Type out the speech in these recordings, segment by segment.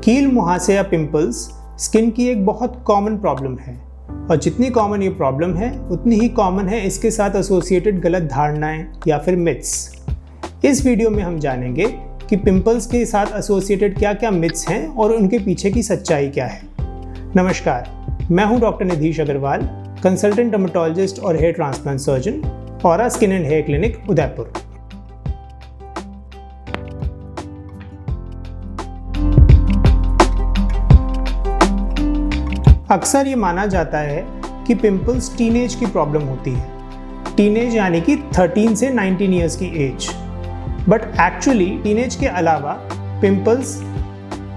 कील मुहासे या पिंपल्स स्किन की एक बहुत कॉमन प्रॉब्लम है और जितनी कॉमन ये प्रॉब्लम है उतनी ही कॉमन है इसके साथ एसोसिएटेड गलत धारणाएं या फिर मिथ्स। इस वीडियो में हम जानेंगे कि पिंपल्स के साथ एसोसिएटेड क्या क्या मिथ्स हैं और उनके पीछे की सच्चाई क्या है। नमस्कार, मैं हूं doctor Nidhish Agrawal, consultant dermatologist और hair transplant surgeon, Aura skin and hair clinic, Udaipur. अक्सर ये माना जाता है कि पिंपल्स टीनेज की प्रॉब्लम होती है। टीनेज यानी कि 13 से 19 ईयर्स की एज। बट एक्चुअली टीनेज के अलावा पिंपल्स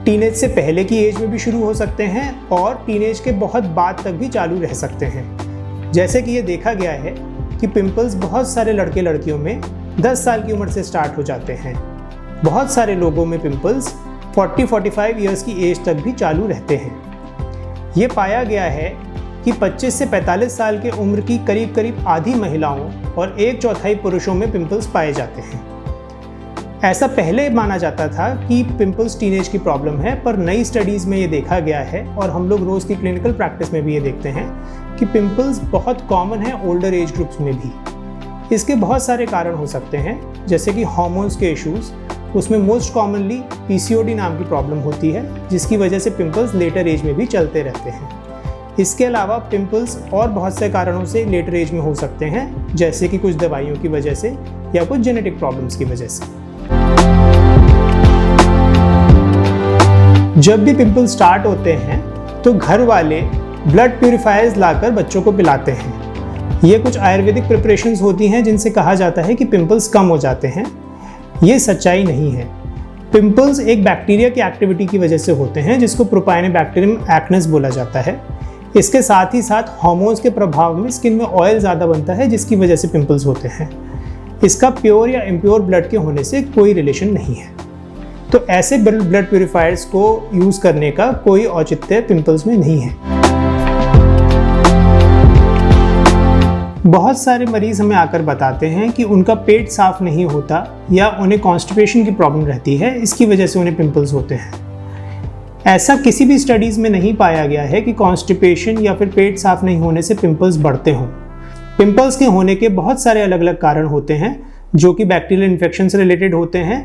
टीनेज से पहले की एज में भी शुरू हो सकते हैं और टीनेज के बहुत बाद तक भी चालू रह सकते हैं। जैसे कि ये देखा गया है कि पिंपल्स बहुत सारे लड़के लड़कियों में 10 साल की उम्र से स्टार्ट हो जाते हैं। बहुत सारे लोगों में पिंपल्स 40-45 ईयर्स की एज तक भी चालू रहते हैं। ये पाया गया है कि 25 से 45 साल के उम्र की करीब करीब आधी महिलाओं और 1/4 पुरुषों में पिंपल्स पाए जाते हैं। ऐसा पहले माना जाता था कि पिंपल्स टीनेज की प्रॉब्लम है, पर नई स्टडीज़ में ये देखा गया है और हम लोग रोज़ की क्लिनिकल प्रैक्टिस में भी ये देखते हैं कि पिंपल्स बहुत कॉमन है ओल्डर एज ग्रुप्स में भी। इसके बहुत सारे कारण हो सकते हैं, जैसे कि हार्मोन्स के इश्यूज़। उसमें मोस्ट कॉमनली पीसीओडी नाम की प्रॉब्लम होती है, जिसकी वजह से पिंपल्स लेटर एज में भी चलते रहते हैं। इसके अलावा पिंपल्स और बहुत से कारणों से लेटर एज में हो सकते हैं, जैसे कि कुछ दवाइयों की वजह से या कुछ जेनेटिक प्रॉब्लम्स की वजह से। जब भी पिंपल्स स्टार्ट होते हैं तो घर वाले ब्लड प्यूरिफायर्स लाकर बच्चों को पिलाते हैं। ये कुछ आयुर्वेदिक प्रिपरेशंस होती हैं जिनसे कहा जाता है कि पिंपल्स कम हो जाते हैं। ये सच्चाई नहीं है। पिंपल्स एक बैक्टीरिया की एक्टिविटी की वजह से होते हैं, जिसको प्रोपाइनोबैक्टीरियम एक्नेस बोला जाता है। इसके साथ ही साथ हार्मोन्स के प्रभाव में स्किन में ऑयल ज़्यादा बनता है, जिसकी वजह से पिंपल्स होते हैं। इसका प्योर या इम्प्योर ब्लड के होने से कोई रिलेशन नहीं है। तो ऐसे ब्लड प्यूरिफायर्स को यूज़ करने का कोई औचित्य पिंपल्स में नहीं है। बहुत सारे मरीज़ हमें आकर बताते हैं कि उनका पेट साफ नहीं होता या उन्हें कॉन्स्टिपेशन की प्रॉब्लम रहती है, इसकी वजह से उन्हें पिंपल्स होते हैं। ऐसा किसी भी स्टडीज़ में नहीं पाया गया है कि कॉन्स्टिपेशन या फिर पेट साफ नहीं होने से पिंपल्स बढ़ते हों। पिंपल्स के होने के बहुत सारे अलग अलग कारण होते हैं, जो कि बैक्टीरियल इन्फेक्शन से रिलेटेड होते हैं,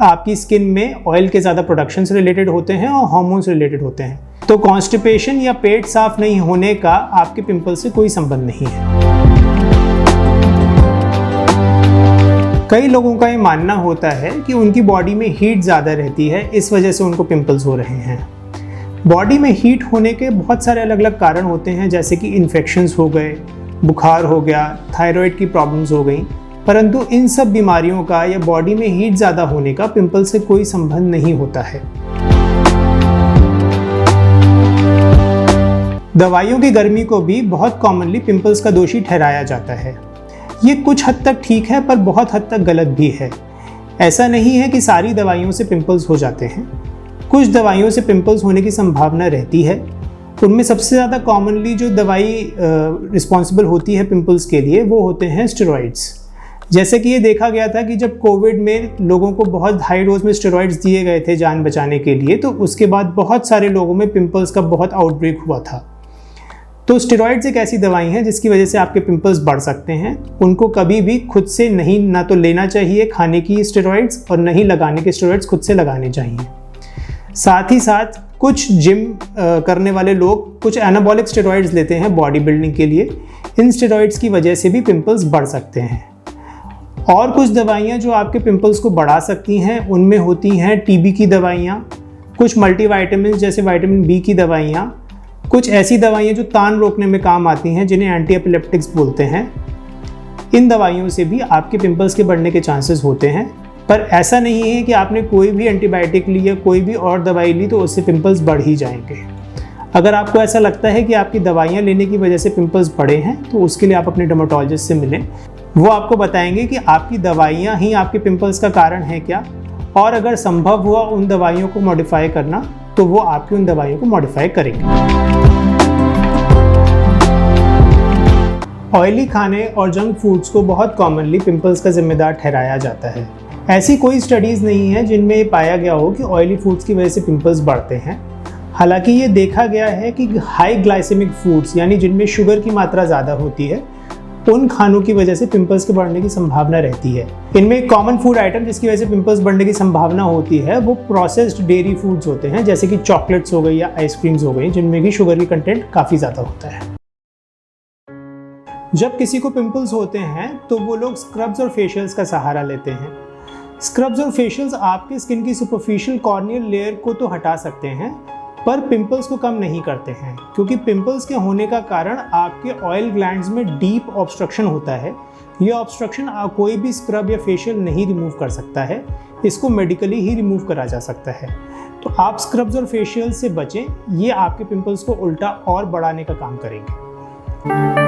आपकी स्किन में ऑयल के ज़्यादा प्रोडक्शन से रिलेटेड होते हैं और हार्मोन से रिलेटेड होते हैं। तो कॉन्स्टिपेशन या पेट साफ नहीं होने का आपके पिंपल से कोई संबंध नहीं है। कई लोगों का ये मानना होता है कि उनकी बॉडी में हीट ज़्यादा रहती है, इस वजह से उनको पिंपल्स हो रहे हैं। बॉडी में हीट होने के बहुत सारे अलग अलग कारण होते हैं, जैसे कि इन्फेक्शंस हो गए, बुखार हो गया, थायराइड की प्रॉब्लम्स हो गई। परंतु इन सब बीमारियों का या बॉडी में हीट ज़्यादा होने का पिंपल से कोई संबंध नहीं होता है। दवाइयों की गर्मी को भी बहुत कॉमनली पिंपल्स का दोषी ठहराया जाता है। ये कुछ हद तक ठीक है, पर बहुत हद तक गलत भी है। ऐसा नहीं है कि सारी दवाइयों से पिंपल्स हो जाते हैं। कुछ दवाइयों से पिंपल्स होने की संभावना रहती है। उनमें सबसे ज़्यादा कॉमनली जो दवाई रिस्पॉन्सिबल होती है पिंपल्स के लिए, वो होते हैं स्टेरॉइड्स। जैसे कि ये देखा गया था कि जब कोविड में लोगों को बहुत हाई डोज में स्टेरॉइड्स दिए गए थे जान बचाने के लिए, तो उसके बाद बहुत सारे लोगों में पिंपल्स का बहुत आउटब्रेक हुआ था। तो स्टेरॉइड्स एक ऐसी दवाई हैं जिसकी वजह से आपके पिंपल्स बढ़ सकते हैं। उनको कभी भी खुद से नहीं ना तो लेना चाहिए खाने की स्टेरॉइड्स, और नहीं लगाने के स्टेरॉइड्स खुद से लगाने चाहिए। साथ ही साथ कुछ जिम करने वाले लोग कुछ एनाबॉलिक स्टेरॉइड्स लेते हैं बॉडी बिल्डिंग के लिए। इन स्टेरॉइड्स की वजह से भी पिंपल्स बढ़ सकते हैं। और कुछ दवाइयाँ जो आपके पिंपल्स को बढ़ा सकती हैं, उनमें होती हैं टीबी की दवाइयाँ, कुछ मल्टीविटामिन जैसे विटामिन बी की दवाइयाँ, कुछ ऐसी दवाइयाँ जो तान रोकने में काम आती हैं, जिन्हें एंटी एपिलेप्टिक्स बोलते हैं। इन दवाइयों से भी आपके पिंपल्स के बढ़ने के चांसेस होते हैं। पर ऐसा नहीं है कि आपने कोई भी एंटीबायोटिक ली या कोई भी और दवाई ली तो उससे पिंपल्स बढ़ ही जाएंगे। अगर आपको ऐसा लगता है कि आपकी दवाइयाँ लेने की वजह से पिंपल्स बढ़े हैं, तो उसके लिए आप अपने डर्मेटोलॉजिस्ट से मिलें। वो आपको बताएंगे कि आपकी दवाइयाँ ही आपके पिंपल्स का कारण है क्या, और अगर संभव हुआ उन दवाइयों को मॉडिफाई करना, तो वो आपकी उन दवाइयों को मॉडिफाई करेंगे। ऑयली खाने और जंक फूड्स को बहुत कॉमनली पिंपल्स का जिम्मेदार ठहराया जाता है। ऐसी कोई स्टडीज़ नहीं है जिनमें ये पाया गया हो कि ऑयली फूड्स की वजह से पिंपल्स बढ़ते हैं। हालांकि ये देखा गया है कि हाई ग्लाइसेमिक फूड्स यानी जिनमें शुगर की मात्रा ज़्यादा होती है, उन खानों की वजह से पिंपल्स के बढ़ने की संभावना रहती है। इनमें एक कॉमन फूड आइटम जिसकी वजह से पिंपल्स बढ़ने की संभावना होती है वो प्रोसेस्ड डेयरी फूड्स होते हैं, जैसे कि चॉकलेट्स हो गई या आइसक्रीम्स हो गई, जिनमें कि शुगर की कंटेंट काफ़ी ज़्यादा होता है। जब किसी को पिंपल्स होते हैं तो वो लोग स्क्रब्स और फेशियल्स का सहारा लेते हैं। स्क्रब्स और फेशियल्स आपकी स्किन की सुपरफिशियल कॉर्नियल लेयर को तो हटा सकते हैं, पर पिंपल्स को कम नहीं करते हैं, क्योंकि पिंपल्स के होने का कारण आपके ऑयल ग्लैंड्स में डीप ऑब्स्ट्रक्शन होता है। ये ऑब्स्ट्रक्शन कोई भी स्क्रब या फेशियल नहीं रिमूव कर सकता है, इसको मेडिकली ही रिमूव करा जा सकता है। तो आप स्क्रब्स और फेशियल से बचें, ये आपके पिंपल्स को उल्टा और बढ़ाने का काम करेंगे।